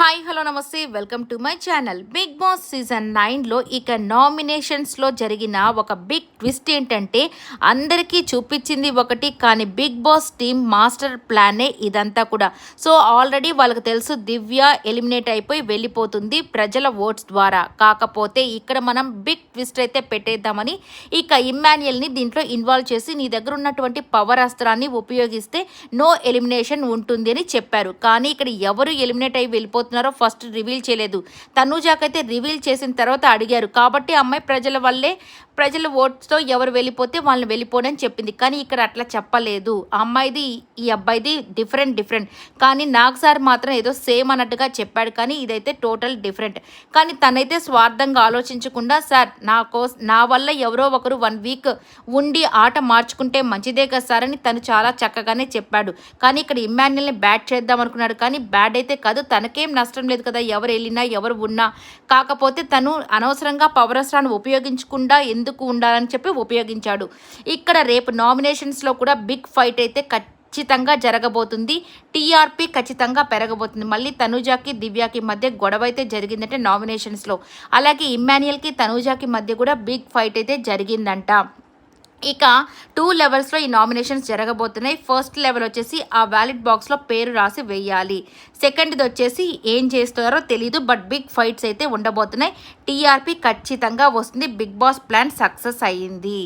Hi hello నమస్తే welcome to my channel. Bigg Boss season 9లో ఇక నామినేషన్స్లో జరిగిన ఒక బిగ్ ట్విస్ట్ ఏంటంటే అందరికీ చూపించింది ఒకటి, కానీ బిగ్ బాస్ టీమ్ మాస్టర్ ప్లానే ఇదంతా కూడా. సో ఆల్రెడీ వాళ్ళకి తెలుసు దివ్య ఎలిమినేట్ అయిపోయి వెళ్ళిపోతుంది ప్రజల ఓట్స్ ద్వారా. కాకపోతే ఇక్కడ మనం బిగ్ ట్విస్ట్ అయితే పెట్టేద్దామని ఇక ఇమ్మాన్యుయల్ని దీంట్లో ఇన్వాల్వ్ చేసి నీ దగ్గర ఉన్నటువంటి పవర్ అస్త్రాన్ని ఉపయోగిస్తే నో ఎలిమినేషన్ ఉంటుంది అని చెప్పారు. కానీ ఇక్కడ ఎవరు ఎలిమినేట్ అయి వెళ్ళిపోతున్నారో ఫస్ట్ రివీల్ చేయలేదు. తనూజాకైతే రివీల్ చేసిన తర్వాత అడిగారు కాబట్టి అమ్మాయి ప్రజల ఓట్స్తో ఎవరు వెళ్ళిపోతే వాళ్ళని వెళ్ళిపోనని చెప్పింది. కానీ ఇక్కడ అట్లా చెప్పలేదు. ఆ అమ్మాయిది ఈ అబ్బాయిది డిఫరెంట్. కానీ నాగ్ సార్ మాత్రం ఏదో సేమ్ అన్నట్టుగా చెప్పాడు. కానీ ఇదైతే టోటల్ డిఫరెంట్. కానీ తనైతే స్వార్థంగా ఆలోచించకుండా సార్ నా వల్ల ఎవరో ఒకరు 1 వీక్ ఉండి ఆట మార్చుకుంటే మంచిదే కదా సార్ అని తను చాలా చక్కగానే చెప్పాడు. కానీ ఇక్కడ ఇమ్మాన్యుయల్ని బ్యాట్ చేద్దాం అనుకున్నాడు. కానీ బ్యాడ్ అయితే కాదు, తనకేం నష్టం లేదు కదా ఎవరు వెళ్ళినా ఎవరు ఉన్నా. కాకపోతే తను అనవసరంగా పవర్ అస్త్రాన్ని ఉపయోగించకుండా ఎందుకు ఉండాలని చెప్పి ఉపయోగించాడు. ఇక్కడ రేపు నామినేషన్స్లో కూడా బిగ్ ఫైట్ అయితే ఖచ్చితంగా జరగబోతుంది. టీఆర్పీ ఖచ్చితంగా పెరగబోతుంది. మళ్ళీ తనూజాకి దివ్యాకి మధ్య గొడవ అయితే జరిగిందంటే నామినేషన్స్లో. అలాగే ఇమ్మాన్యుయల్కి తనూజాకి మధ్య కూడా బిగ్ ఫైట్ అయితే జరిగిందంట. ఇక 2 లెవెల్స్లో ఈ నామినేషన్స్ జరగబోతున్నాయి. ఫస్ట్ లెవెల్ వచ్చేసి ఆ వ్యాలిడ్ బాక్స్లో పేరు రాసి వేయాలి. సెకండ్ది వచ్చేసి ఏం చేస్తారో తెలీదు, బట్ బిగ్ ఫైట్స్ అయితే ఉండబోతున్నాయి. టీఆర్పీ ఖచ్చితంగా వస్తుంది. బిగ్ బాస్ ప్లాన్ సక్సెస్ అయ్యింది.